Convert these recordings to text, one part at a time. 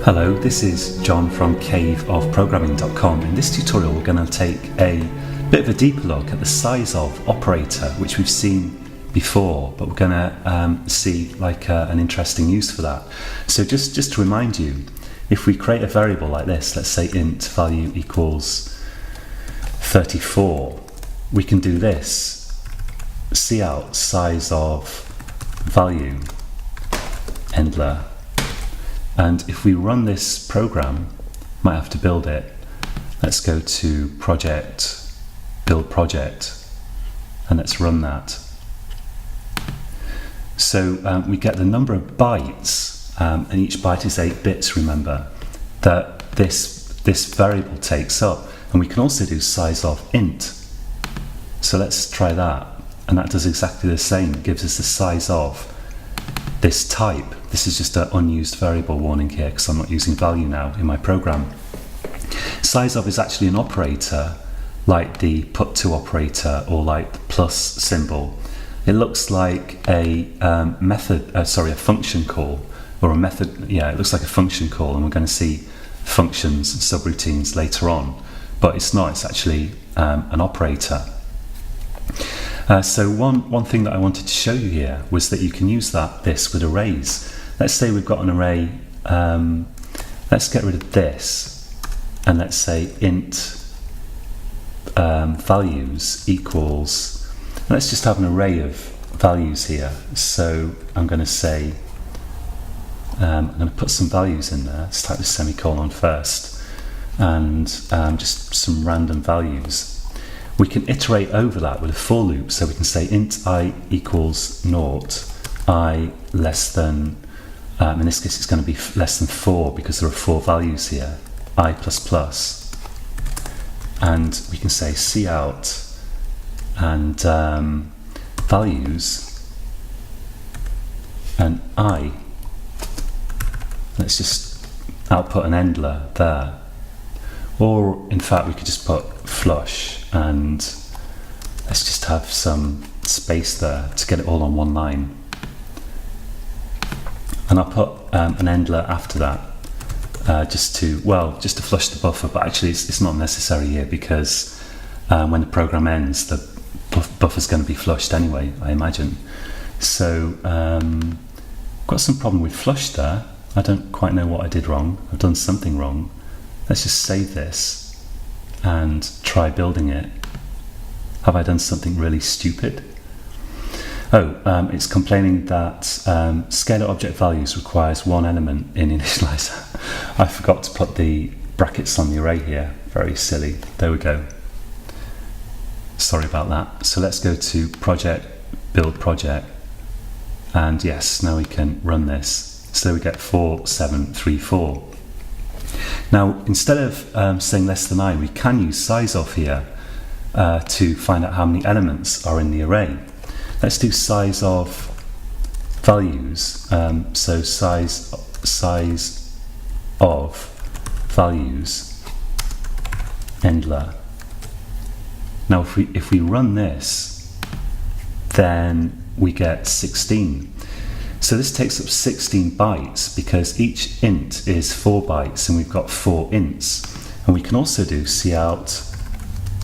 Hello, this is John from caveofprogramming.com. In this tutorial we're going to take a bit of a deeper look at the Sizeof operator, which we've seen before, but we're going to see an interesting use for that. So just to remind you, if we create a variable like this, let's say int value equals 34, we can do this: cout size of value endler. And if we run this program, might have to build it. Let's go to project, build project, and let's run that. So we get the number of bytes, and each byte is 8 bits, remember, that this variable takes up. And we can also do size of int. So let's try that. And that does exactly the same. It gives us the size of this type. This is just an unused variable warning here because I'm not using value now in my program. Sizeof is actually an operator like the put to operator or like the plus symbol. It looks like a a function call or a method. Yeah, it looks like a function call, and we're going to see functions and subroutines later on. But it's not. It's actually an operator. So one thing that I wanted to show you here was that you can use this with arrays. Let's say we've got an array. Let's get rid of this, and let's say int values equals. Let's just have an array of values here. So I'm going to say I'm going to put some values in there. Let's type the semicolon first, and just some random values. We can iterate over that with a for loop, so we can say int I equals 0, I less than, in this case it's going to be less than 4 because there are 4 values here, I++, and we can say cout and values and I. Let's just output an endler there. Or in fact we could just put flush, and let's just have some space there to get it all on one line. And I'll put an endler after that, just to flush the buffer, but actually it's not necessary here because when the program ends the buffer's going to be flushed anyway, I imagine. So got some problem with flush there. I don't quite know what I did wrong. I've done something wrong. Let's just save this and try building it. Have I done something really stupid? It's complaining that scalar object values requires one element in initializer. I forgot to put the brackets on the array here. Very silly. There we go. Sorry about that. So let's go to project, build project, and yes, now we can run this. So we get 4734. Now, instead of saying less than I, we can use Sizeof here to find out how many elements are in the array. Let's do size of values. So size of values endler. Now, if we run this, then we get 16. So this takes up 16 bytes because each int is 4 bytes and we've got 4 ints. And we can also do cout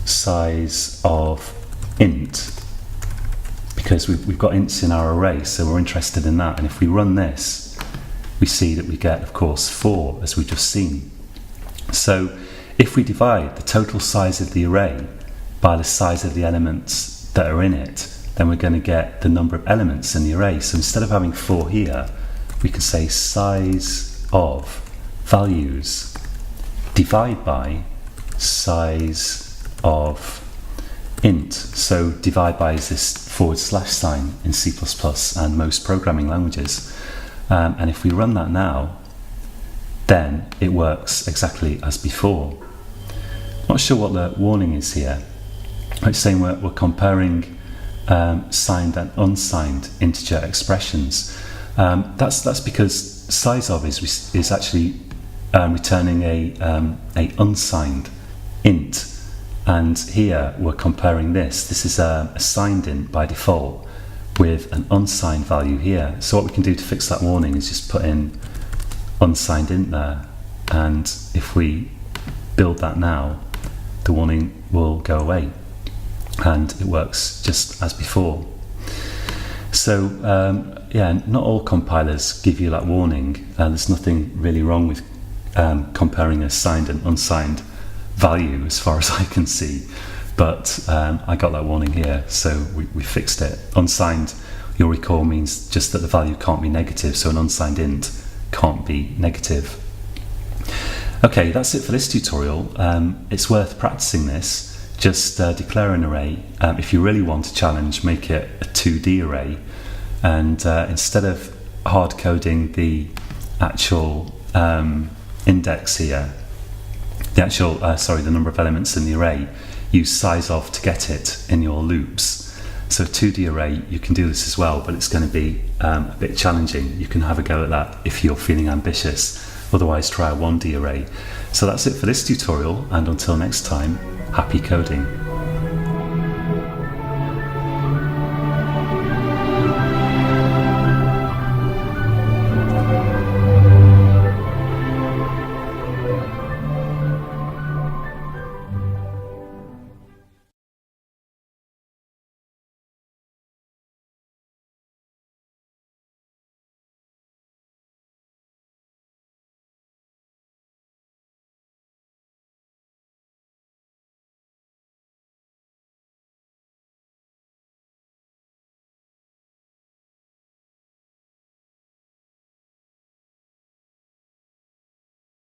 size of int because we've got ints in our array, so we're interested in that. And if we run this, we see that we get, of course, 4 as we've just seen. So if we divide the total size of the array by the size of the elements that are in it, then we're going to get the number of elements in the array. So instead of having 4 here, we can say size of values divide by size of int. So divide by is this / sign in C++ and most programming languages. And if we run that now, then it works exactly as before. Not sure what the warning is here. It's saying we're comparing signed and unsigned integer expressions. That's because Sizeof is actually returning a unsigned int, and here we're comparing this. This is a signed int by default with an unsigned value here. So what we can do to fix that warning is just put in unsigned int there, and if we build that now, the warning will go away, and it works just as before. So not all compilers give you that warning. There's nothing really wrong with comparing a signed and unsigned value as far as I can see, but I got that warning here, so we fixed it. Unsigned, you'll recall, means just that the value can't be negative, so an unsigned int can't be negative. Okay, that's it for this tutorial. It's worth practicing this. Just declare an array. If you really want a challenge, make it a 2D array, and instead of hard coding the actual index here, the number of elements in the array, use Sizeof to get it in your loops. So 2D array, you can do this as well, but it's going to be a bit challenging. You can have a go at that if you're feeling ambitious. Otherwise, try a 1D array. So that's it for this tutorial, and until next time, happy coding.